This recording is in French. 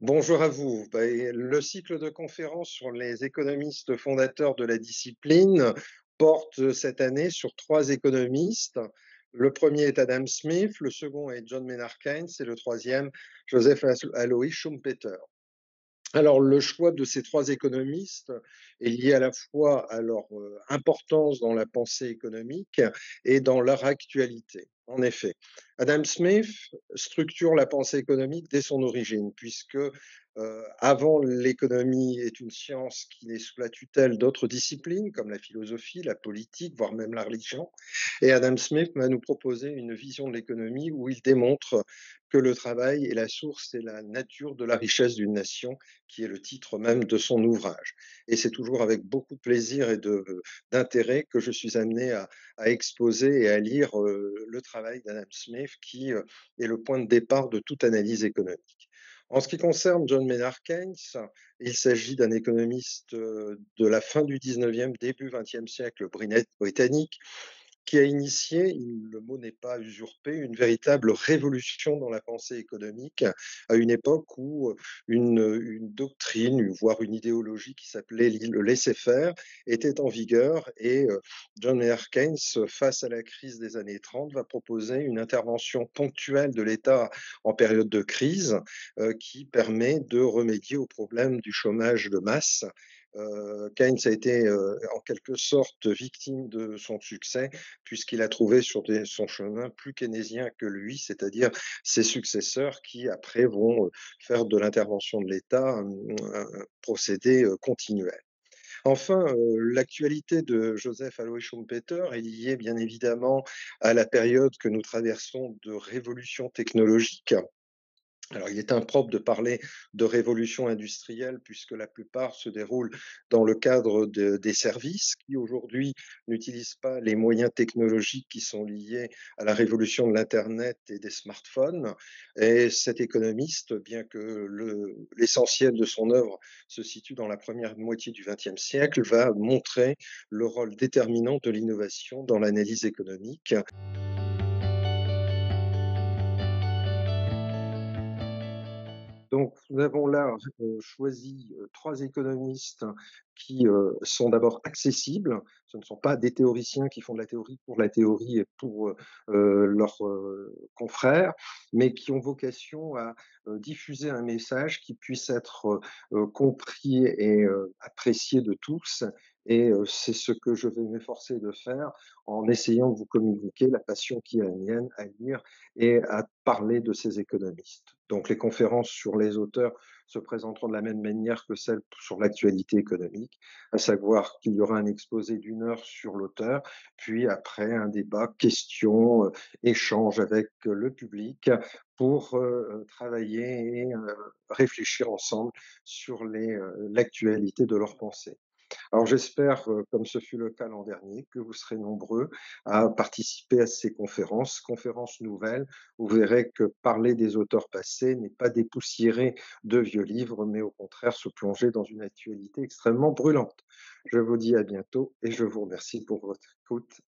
Bonjour à vous. Le cycle de conférences sur les économistes fondateurs de la discipline porte cette année sur trois économistes. Le premier est Adam Smith, le second est John Maynard Keynes et le troisième, Joseph Alois Schumpeter. Alors, le choix de ces trois économistes est lié à la fois à leur importance dans la pensée économique et dans leur actualité. En effet, Adam Smith structure la pensée économique dès son origine, puisque avant l'économie est une science qui est sous la tutelle d'autres disciplines comme la philosophie, la politique, voire même la religion. Et Adam Smith va nous proposer une vision de l'économie où il démontre que le travail est la source et la nature de la richesse d'une nation, qui est le titre même de son ouvrage. Et c'est toujours avec beaucoup de plaisir et d'intérêt que je suis amené à exposer et à lire le travail d'Adam Smith, qui est le point de départ de toute analyse économique. En ce qui concerne John Maynard Keynes, il s'agit d'un économiste de la fin du 19e, début 20e siècle britannique, qui a initié, le mot n'est pas usurpé, une véritable révolution dans la pensée économique à une époque où une doctrine, voire une idéologie qui s'appelait le laisser-faire était en vigueur et John Maynard Keynes, face à la crise des années 30, va proposer une intervention ponctuelle de l'État en période de crise qui permet de remédier au problème du chômage de masse. Keynes a été en quelque sorte victime de son succès puisqu'il a trouvé sur son chemin plus keynésien que lui, c'est-à-dire ses successeurs qui après vont faire de l'intervention de l'État un procédé continuel. Enfin, l'actualité de Joseph Alois Schumpeter est liée bien évidemment à la période que nous traversons de révolution technologique. Alors, il est impropre de parler de révolution industrielle puisque la plupart se déroulent dans le cadre des services qui aujourd'hui n'utilisent pas les moyens technologiques qui sont liés à la révolution de l'Internet et des smartphones. Et cet économiste, bien que l'essentiel de son œuvre se situe dans la première moitié du XXe siècle, va montrer le rôle déterminant de l'innovation dans l'analyse économique. Donc, nous avons là choisi trois économistes qui sont d'abord accessibles. Ce ne sont pas des théoriciens qui font de la théorie pour la théorie et pour leurs confrères, mais qui ont vocation à diffuser un message qui puisse être compris et apprécié de tous. Et c'est ce que je vais m'efforcer de faire en essayant de vous communiquer la passion qui est la mienne à lire et à parler de ces économistes. Donc les conférences sur les auteurs se présenteront de la même manière que celles sur l'actualité économique, à savoir qu'il y aura un exposé d'une heure sur l'auteur, puis après un débat, questions, échanges avec le public pour travailler et réfléchir ensemble sur l'actualité de leurs pensées. Alors j'espère, comme ce fut le cas l'an dernier, que vous serez nombreux à participer à ces conférences, conférences nouvelles. Vous verrez que parler des auteurs passés n'est pas dépoussiérer de vieux livres, mais au contraire se plonger dans une actualité extrêmement brûlante. Je vous dis à bientôt et je vous remercie pour votre écoute.